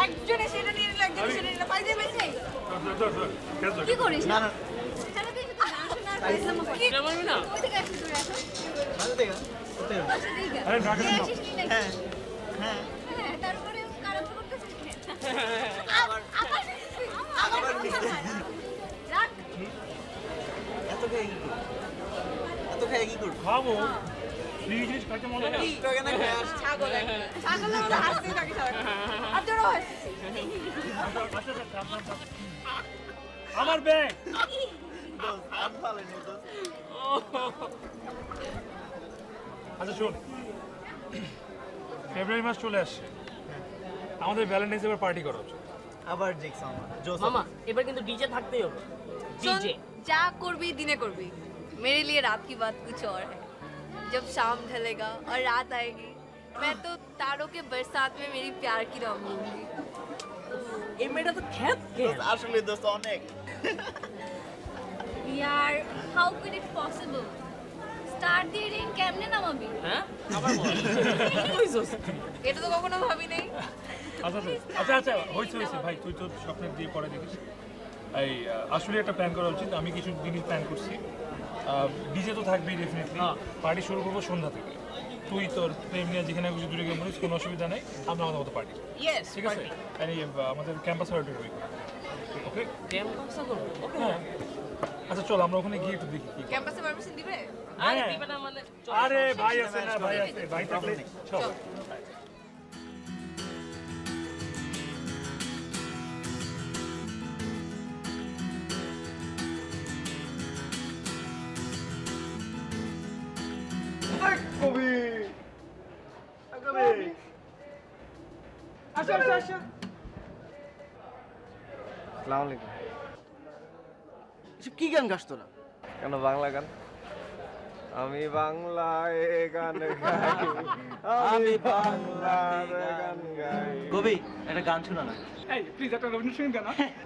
একজন এসে এটা নিয়ে নিল, একজন এসে নিয়ে নিল, পাই দিয়ে বেঁচে কি করিস? না না এখানে তো শুধু গান শোনা আর পয়সা কি মারবি না? কোথা থেকে আসছিস তুই এখন? ভালো দেখা করতে হবে। আচ্ছা, ঠিক আছে। আরে, রাখ, নিয়ে রাখ। আসিস নি নাকি? হ্যাঁ হ্যাঁ হ্যাঁ, তারপরে কারাপ্ত করতেছিস কেন? আবার আবার রাখ। এত খেয়ে কি করবো এত খেয়ে কি করবো খাবো ফ্রি জিনিস খাইতে মনে হয় তোকে না খেয়ে আসছি ছাগল একটা। ছাগলের মতো হাসতেই থাকে সারাক্ষণ। আর তোরাও হাসছিস। আমার ব্যাগ দোস্ত আর ভালো নেই দোস্ত আচ্ছা শোন ফেব্রুয়ারি মাস চলে আসছে আমাদের ভ্যালেন্টাইন্স এবার পার্টি করা উচিত আবার জিক্স আমার জোস মামা এবার কিন্তু ডিজে থাকতেই হবে। सुन, ডিজে जा करबी दिने करबी मेरे लिए रात की बात कुछ और है जब शाम ढलेगा और रात आएगी मैं तो तारों के बरसात में मेरी प्यार की रंग लूंगी এই মেয়েটা তো খ্যাত কে দোস্ত আসলে দোস্ত অনেক यार how could it possible start the ring केमने नामाबी হ্যাঁ আবার বল কি কইছস এটা তো কখনো ভাবি নাই আচ্ছা আচ্ছা আচ্ছা হয়েছে হয়েছে ভাই তুই তো স্বপ্নের দিয়ে পরে দেখিস এই আসলে একটা প্ল্যান করা উচিত আমি কিছু জিনিস প্ল্যান করছি ডিজে তো থাকবেই ডেফিনেটলি হ্যাঁ। পার্টি শুরু করবো সন্ধ্যা থেকে তুই তোর প্রেম নিয়ে যেখানে খুশি দূরে গিয়ে বলিস কোনো অসুবিধা নেই আমরা আমাদের মতো পার্টি ইয়েস ঠিক আছে আর এই আমাদের ক্যাম্পাস অডিটোরিয়ামে ওকে গেম কনসা করব ওকে হ্যাঁ আচ্ছা চল আমরা ওখানে গিয়ে একটু দেখি কি ক্যাম্পাসে পারমিশন দিবে আরে হ্যাঁ। দিবে না মানে চল, আরে চল, ভাই চল, আছে না ভাই আছে ভাই থাকলে চল চল। কবি কবি আসো আসো আসো আসসালামু আলাইকুম। এসব কি গান গাস তোরা কেন বাংলা গান? আমি বাংলায় গান গাই, আমি বাংলার গান গাই। কবি একটা গান শোনা না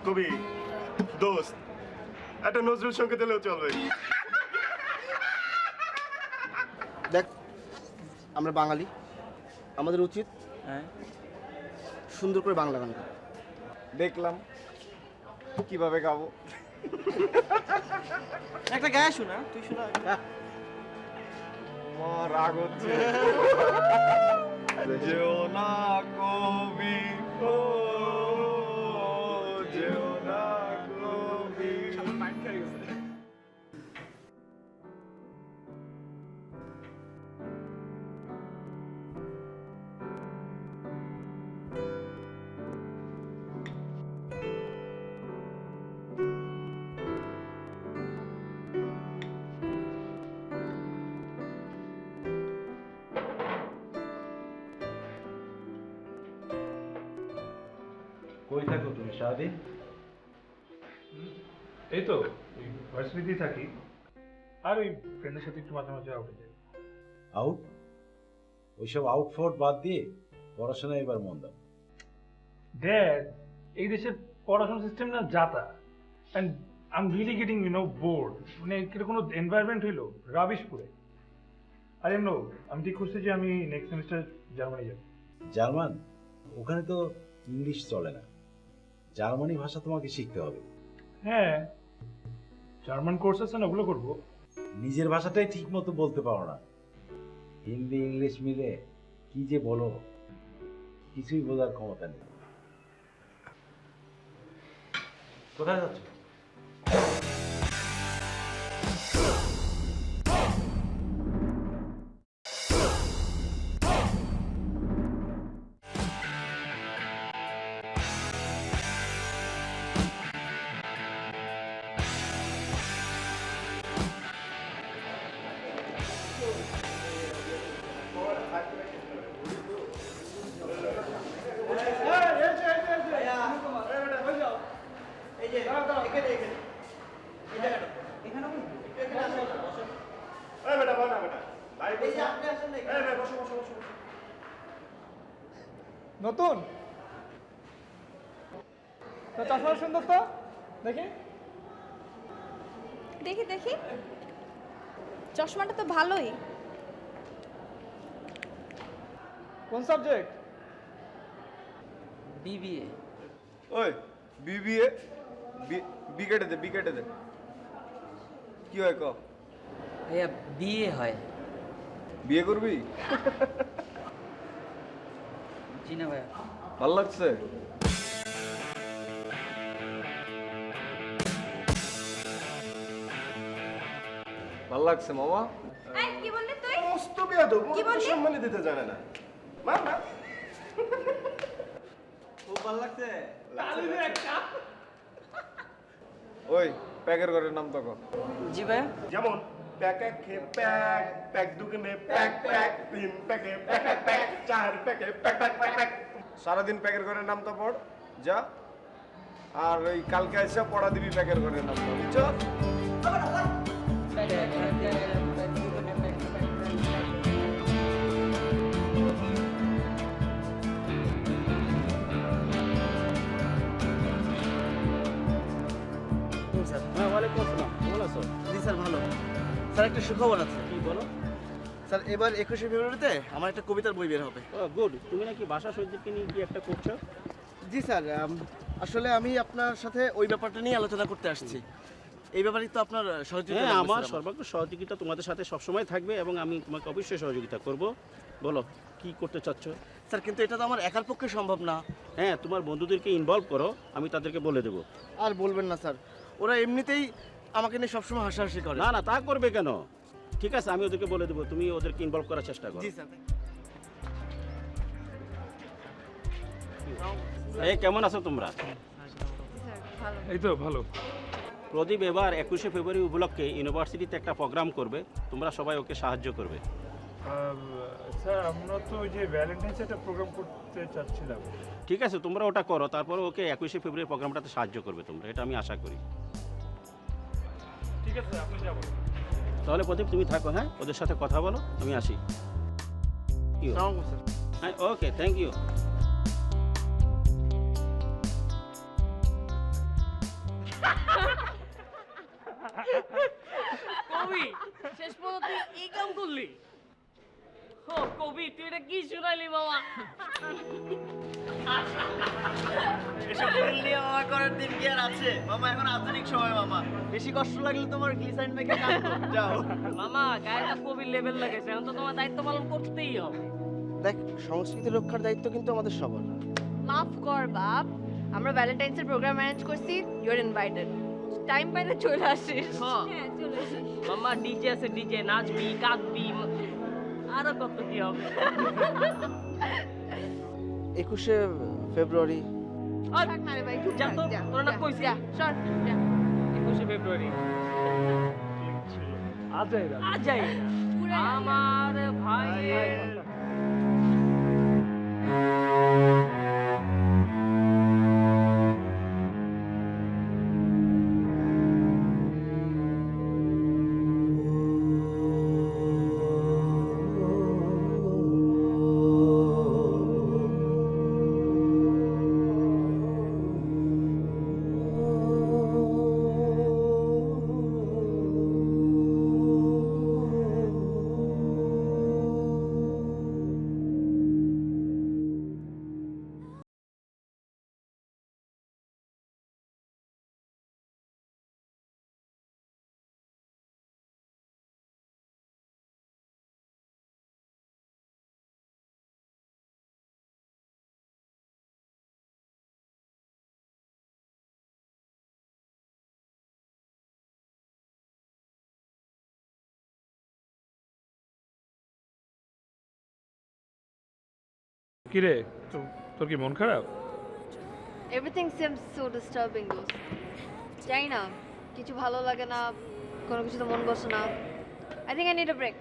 কবি দোস্ত একটা নজরুল সঙ্গীত এলেও চলবে। দেখ আমরা বাঙালি আমাদের উচিত হ্যাঁ সুন্দর করে বাংলা গান গাওয়া। দেখলাম কিভাবে গাবো। একটা গায়ে শোনা তুই শোনা আমার রাগ হচ্ছে। যেও না কবি ও যেও না কবি। কই থাকো তুমি সারাদিন? এই তো ওই ভার্সিটিতেই থাকি আর ওই ফ্রেন্ডের সাথে একটু মাঝে মাঝে আউটে যাই আউট? ওইসব আউটফোর্ট বাদ দিয়ে পড়াশোনায় এবার মন দাও। ড্যাড এই দেশের পড়াশোনা সিস্টেম না যাতা and I am really getting board মানে এটা কোনো এনভায়রনমেন্ট হইলো রাবিশ পুরে আর এমন আমি ঠিক করছি যে আমি নেক্সট সেমিস্টার জার্মানি যাব জার্মান? ওখানে তো ইংলিশ চলে না, জার্মানি ভাষা তোমাকে শিখতে হবে। হ্যাঁ জার্মান কোর্স আছে না ওগুলো করবো নিজের ভাষাটাই ঠিক মতো বলতে পারো না, হিন্দি ইংলিশ মিলে কি যে বলো কিছুই বোঝার ক্ষমতা নেই। কোথায় যাচ্ছ? এই যে এখানে এখানে এই জায়গাটা এখানে এখানে আসো বসো এই বেটা বল না বেটা ভাই এই যে আপনি আসেন না এই এখানে ভাই বসো বসো বসো বসো। নতুন তো চশমা সুন্দর তো দেখি দেখি দেখি চশমাটা তো ভালোই কোন সাবজেক্ট বিবিএ। ওই বিবিএ বি কেটে দে, বি কেটে দে। কি হয় ক? ভাইয়া বিয়ে হয়। বিয়ে করবি? জি না ভাইয়া। ভাল লাগছে? ভাল লাগছে মামা? কি বললি তুই? মস্ত বেয়াদব, কি বললি? সম্মানই দিতে জানে না। মা মা খুব ভালো লাগছে। ওই প্যাকের ঘরের নাম তো কর। জি ভাইয়া। যেমন প্যাক এক খে প্যাক, প্যাক দুগুনে প্যাক প্যাক, তিন প্যাকে প্যাক প্যাক প্যাক, চার প্যাকে প্যাক প্যাক প্যাক প্যাক। সারাদিন প্যাকের ঘরের নামটা পড় যা, আর ওই কালকে এসে পড়া দিবি প্যাকের ঘরের নামটা, বুঝছো? স্যার হ্যাঁ ওয়ালাইকুম আসসালাম, কেমন আছো? জি স্যার ভালো। স্যার একটা সুখবর আছে। কি বলো? স্যার এবার 21শে ফেব্রুয়ারিতে আমার একটা কবিতার বই বের হবে। ও গুড, তুমি নাকি ভাষা শহীদদেরকে নিয়ে কি একটা করছো? জি স্যার, আসলে আমি আপনার সাথে ওই ব্যাপারটা নিয়ে আলোচনা করতে আসছি। এই ব্যাপারে তো আপনার সহযোগিতা হ্যাঁ, লাগবে আমার স্যার। সর্বাগ্র সহযোগিতা তোমাদের সাথে সবসময় থাকবে এবং আমি তোমাকে অবশ্যই সহযোগিতা করব। বলো কি করতে চাচ্ছ? স্যার কিন্তু এটা তো আমার একার পক্ষে সম্ভব না। হ্যাঁ, তোমার বন্ধুদেরকে ইনভলভ করো, আমি তাদেরকে বলে দেবো। আর বলবেন না স্যার, ওরা এমনিতেই আমাকে নিয়ে সবসময় হাসাহাসি করে। না না, তা করবে কেন? ঠিক আছে, আমি ওদেরকে বলে দেবো, তুমি ওদেরকে ইনভলভ করার চেষ্টা করো। জি স্যার। এই কেমন আছো তোমরা? ভালো। এই তো ভালো। প্রদীপ এবার 21শে ফেব্রুয়ারি উপলক্ষে ইউনিভার্সিটিতে একটা প্রোগ্রাম করবে, তোমরা সবাই ওকে সাহায্য করবে। স্যার আমরা তো ওই যে ভ্যালেন্টাইন্স একটা প্রোগ্রাম করতে চাচ্ছিলাম। ঠিক আছে, তোমরা ওটা করো, তারপরে ওকে 21শে ফেব্রুয়ারি প্রোগ্রামটাতে সাহায্য করবে তোমরা, এটা আমি আশা করি। ঠিক আছে, আপনি যাবো। তাহলে প্রদীপ তুমি থাকো, হ্যাঁ ওদের সাথে কথা বলো, আমি আসি। আসসালামু আলাইকুম স্যার। হ্যাঁ, ওকে, থ্যাংক ইউ। কবি, শেষ পর্যন্ত তুই এই কাম করলি? ও কবি, তুই এটা কি শুনাইলি বাবা? এসব ফুল নিয়ে মামা করার দিন কি আর আছে? মামা এখন আধুনিক সময় মামা। বেশি কষ্ট লাগলে তোমার গ্লিসারিন মেখে কাঁদো। যাও। মামা গায়ে তো কবির লেভেল লাগেছে, এখন তো তোমার দায়িত্ব পালন করতেই হবে। দেখ, সংস্কৃতি রক্ষার দায়িত্ব কিন্তু আমাদের সবার। মাফ কর বাপ, আমরা ভ্যালেন্টাইন্সের প্রোগ্রাম অ্যারেঞ্জ করছি, ইউ আর ইনভাইটেড। টাইম পাইলে চলে আসিস। হ্যাঁ, হ্যাঁ চলে আসিস। মামা ডিজে আছে, ডিজে নাচবি কাঁদবি, আরো কত কি হবে। 21শে ফেব্রুয়ারি থাক না রে ভাই, চুপ যা থাক, তো, যা, তোরা না যা, কইছিস? যা, সর, যা। 21শে ফেব্রুয়ারি আজাইরা আজাই আমার ভাইয়ের কিরে, তোর কি মন খারাপ? এভরিথিং সিমস সো ডিস্টার্বিং দোস্ত। জানি না, কিছু ভালো লাগে না, কোনো কিছুতে মন বসে না। I think I need a break.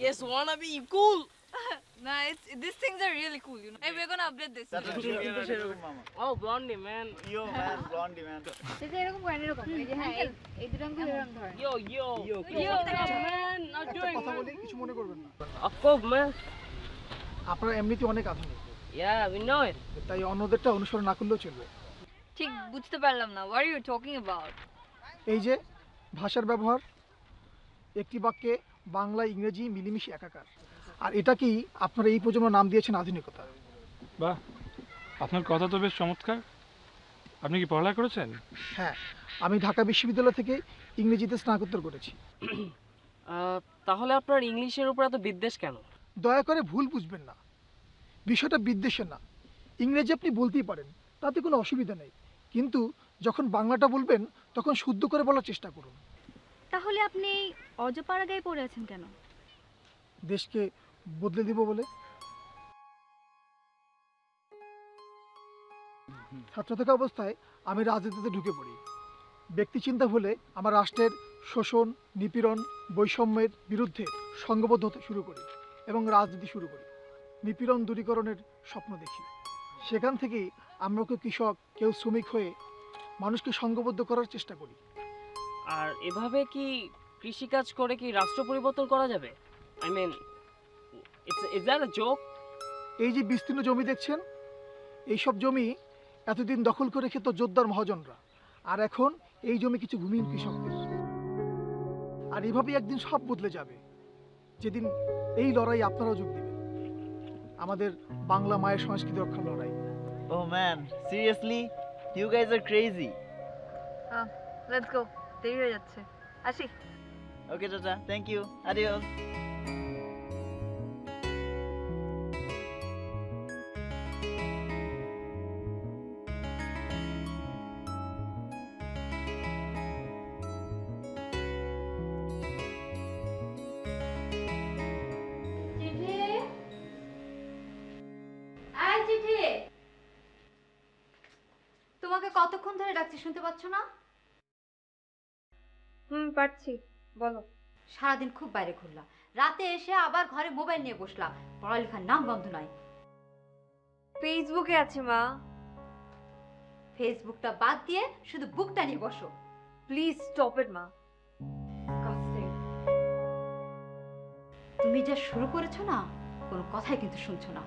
Yes, wanna be cool. No, these things are really cool, you know. Hey, we're gonna update this. Oh, blondie, man. Yo man, blondie man. সেটা এরকম করেন এরকম এই যে হ্যাঁ এই দুটো আঙ্গুল এরকম ধরেন Yo, man, not doing. কথা বলি কিছু মনে করবেন না Of course, man. আপনারা এমনিতে অনেক আধুনিক Yeah, we know it. তাই অন্যদেরটা অনুসরণ না করলেও চলবে ঠিক বুঝতে পারলাম না। What are you talking about? এই যে ভাষার ব্যবহার একটি বাক্যে বাংলা ইংরেজি মিলেমিশে একাকার আর এটাকেই আপনারা এই প্রজন্ম নাম দিয়েছেন আধুনিকতা বাহ, আপনার কথা তো বেশ চমৎকার। আপনি কি পড়ালেখা করেছেন? হ্যাঁ আমি ঢাকা বিশ্ববিদ্যালয় থেকে ইংরেজিতে স্নাতকোত্তর করেছি তাহলে আপনার ইংলিশের উপর এত বিদ্বেষ কেন? দয়া করে ভুল বুঝবেন না, বিষয়টা বিদ্বেষের না। ইংরেজি আপনি বলতেই পারেন, তাতে কোনো অসুবিধা নেই, কিন্তু যখন বাংলাটা বলবেন তখন শুদ্ধ করে বলার চেষ্টা করুন। তাহলে আপনি অজপাড়া গায়ে পড়ে আছেন কেন? দেশকে বদলে দিব বলে। ছাত্র থাকা অবস্থায় আমি রাজনীতিতে ঢুকে পড়ি। ব্যক্তি চিন্তা হলে আমার রাষ্ট্রের শোষণ, নিপীড়ন, বৈষম্যের বিরুদ্ধে সংঘবদ্ধ হতে শুরু করি এবং রাজনীতি শুরু করি। নিপীড়ন দূরীকরণের স্বপ্ন দেখি। সেখান থেকেই আমরা কেউ কৃষক, কেউ শ্রমিক হয়ে মানুষকে সংঘবদ্ধ করার চেষ্টা করি। আর এভাবে কি কৃষিকাজ করে কি রাষ্ট্র পরিবর্তন করা যাবে? I mean, is that a joke? এই যে বিস্তীর্ণ জমি দেখছেন, এইসব জমি এতদিন দখল করে খেত জোরদার মহাজনরা, আর এখন এই জমি কিছু ভূমিহীন কৃষকদের। আর এভাবেই একদিন সব বদলে যাবে, যেদিন এই লড়াই আপনারাও যোগ দিবেন, আমাদের বাংলা মায়ের সংস্কৃতি রক্ষার লড়াই। Oh man, seriously? You guys are crazy. Let's go. দেরি হয়ে যাচ্ছে। আসি। Okay, Tata. Thank you. Adios. চিঠি আই চিঠি তোমাকে কতক্ষণ ধরে ডাকছি, শুনতে পাচ্ছ না? পারছি, বলো। সারাদিন খুব বাইরে ঘুরলাম, রাতে এসে আবার ঘরে মোবাইল নিয়ে বসলাম, পড়ালেখার নাম বন্ধ নয়। ফেসবুকে আছে মা। ফেসবুকটা বাদ দিয়ে শুধু বুকটা নিয়ে বসো। প্লিজ স্টপ ইট মা। তুমি যা শুরু করেছো না, কোনো কথাই কিন্তু শুনছো না।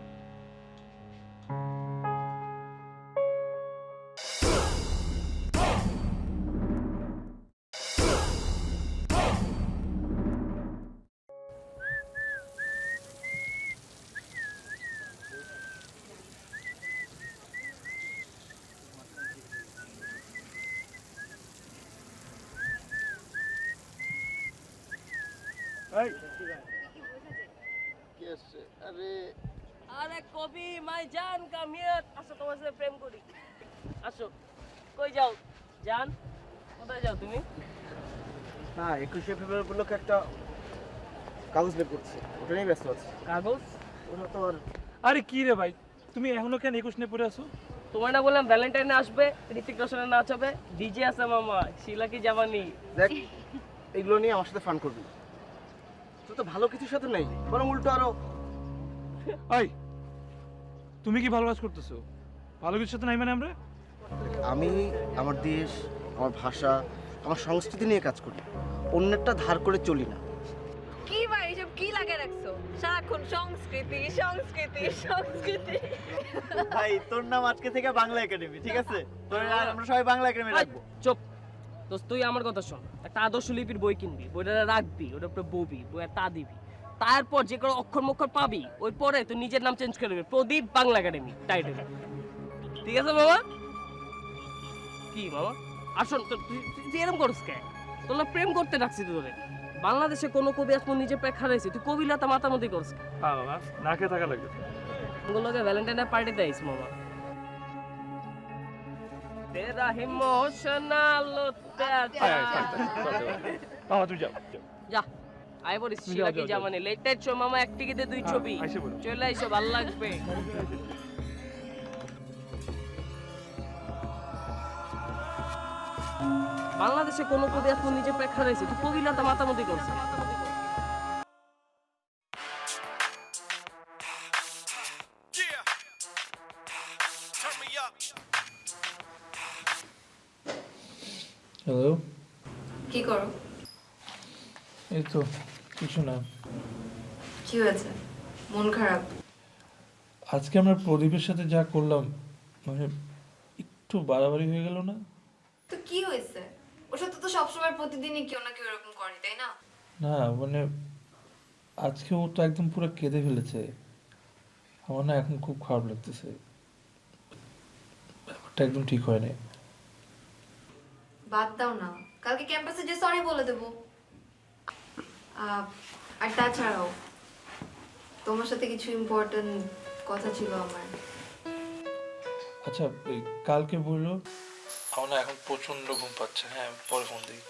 আরে কবি মাই জান কাম হিয়ার। আসো, তোমার সাথে প্রেম করি। আসো। কই যাও জান? কোথায় যাও তুমি? না 21শে ফেব্রুয়ারি উপলক্ষে একটা কাগজ বের করছি, ওটা নিয়ে ব্যস্ত আছি। কাগজ? ওটা তো আর আরে কি রে ভাই, তুমি এখনো কেন 21 নিয়ে পড়ে আছো? তোমার না বললাম ভ্যালেন্টাইনে আসবে, ঋতিক রোশনের নাচ হবে, ডিজে আছে মামা, শিলা কি জামানি। দেখ, এগুলো নিয়ে আমার সাথে ফান করবি না। তুই তো ভালো কিছুর সাথে নেই, বরং উল্টো আরো। ওই, তুমি কি ভালো কাজ করতেছো? ভালো কিছুর সাথে নাই মানে আমরা? আমি আমার দেশ, আমার ভাষা, আমার সংস্কৃতি নিয়ে কাজ করি, অন্যেরটা ধার করে চলি না। কি ভাই এসব কি লাগে রাখছো? সারাক্ষণ সংস্কৃতি সংস্কৃতি সংস্কৃতি। ভাই তোর নাম আজকে থেকে বাংলা একাডেমি, ঠিক আছে? তোর আর আমরা সবাই বাংলা একাডেমি রাখবো। চুপ। তো তুই আমার কথা শোন, একটা আদর্শ লিপির বই কিনবি, বইটা রাখবি, ওটা উপরে ববি, বইয়ে তা দিবি, তারপর যে কোনো অক্ষর মক্ষর পাবি ওই পরে তুই নিজের নাম চেঞ্জ করে দিবি, প্রদীপ বাংলা একাডেমি টাইটেল। ঠিক আছে মামা? কি মামা আর শোন, তুই এরকম করস কে? তোর না প্রেম করতে ডাকছি তোরে। বাংলাদেশে কোনো কবি আসমন নিজে প্রেম হারাইছে, তুই কবিলতা মাতামতি করস কে? হ্যাঁ বাবা, না খেয়ে থাকা লাগবে। ওগুলোকে ভ্যালেন্টাইনের পার্টিতে আইস মামা। তেরা ইমোশনাল মামা তুই যাও। যা আই বলিস শিলা কি জামানে লেট নাইট শো মামা, এক টিকিটে 2 ছবি চলে আইসো, ভালো লাগবে। বাংলাদেশে কোনো কবি এখন নিজে প্রেক্ষা রয়েছে, তুই কবিলতা মাতামতি করছে। হ্যালো, কি করো? এই তো কিছু না। কি হয়েছে? মন খারাপ? আজকে আমরা প্রদীপের সাথে যা করলাম মানে একটু বাড়াবাড়ি হয়ে গেল না? তো কি হয়েছে? ওর সাথে তো সবসময় প্রতিদিনই কেউ না কেউ এরকম করে, তাই না? না মানে আজকে ও তো একদম পুরো কেঁদে ফেলেছে। আমার না এখন খুব খারাপ লাগতেছে, ব্যাপারটা একদম ঠিক হয় না। বাদ দাও না, কালকে ক্যাম্পাসে যে সরি বলে দেবো। আর তাছাড়াও তোমার সাথে কিছু ইম্পর্টেন্ট কথা ছিল আমার। আচ্ছা কালকে বললো। আমার না এখন প্রচন্ড ঘুম পাচ্ছে। হ্যাঁ পরে ফোন দিই।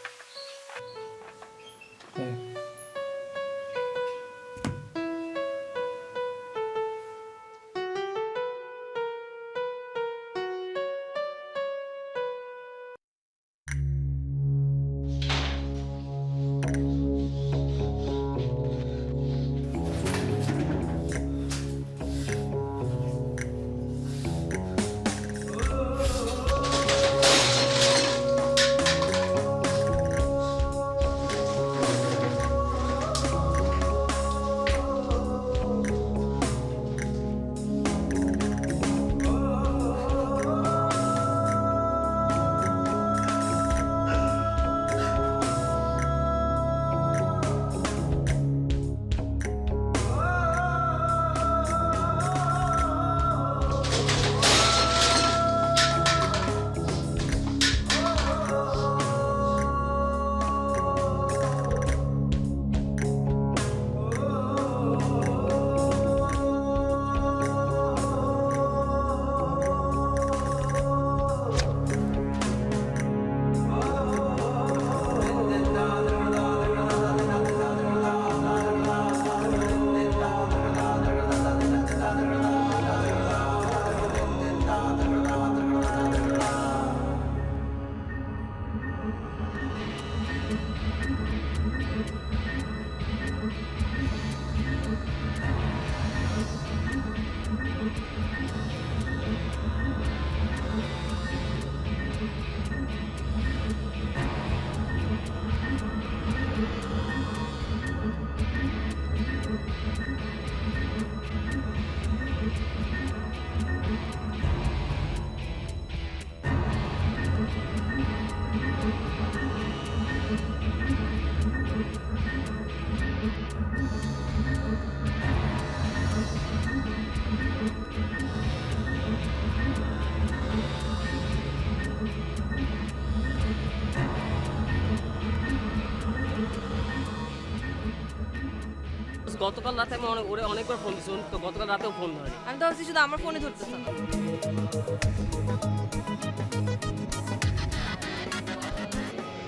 গতকাল রাতে আমি ওরে অনেকবার ফোন দিছি, তো গতকাল রাতেও ফোন ধরেনি। আমি তো ভাবছি শুধু আমার ফোনে ধরতেছে না।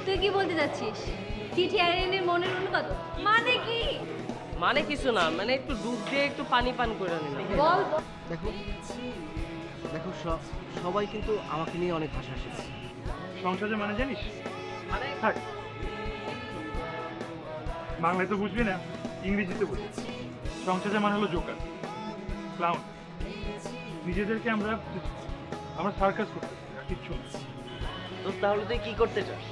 তুই কি বলতে যাচ্ছিস? চিঠি আইনের মনের অনুবাদ মানে কি? মানে কিছু না, মানে একটু ডুব দিয়ে একটু পানি পান করে নিলাম। বল। দেখো দেখো সবাই কিন্তু আমাকে নিয়ে অনেক হাসাহাসি করে। সংসারে মানে জানিস? থাক, বাংলায় তো বুঝবি না, ইংরেজিতে বুঝবি। সংসারে মানে হলো জোকার, ক্লাউন। নিজেদেরকে আমরা সার্কাস করতেছি, আর কিচ্ছু না। তো তাহলে তুই কি করতে চাস?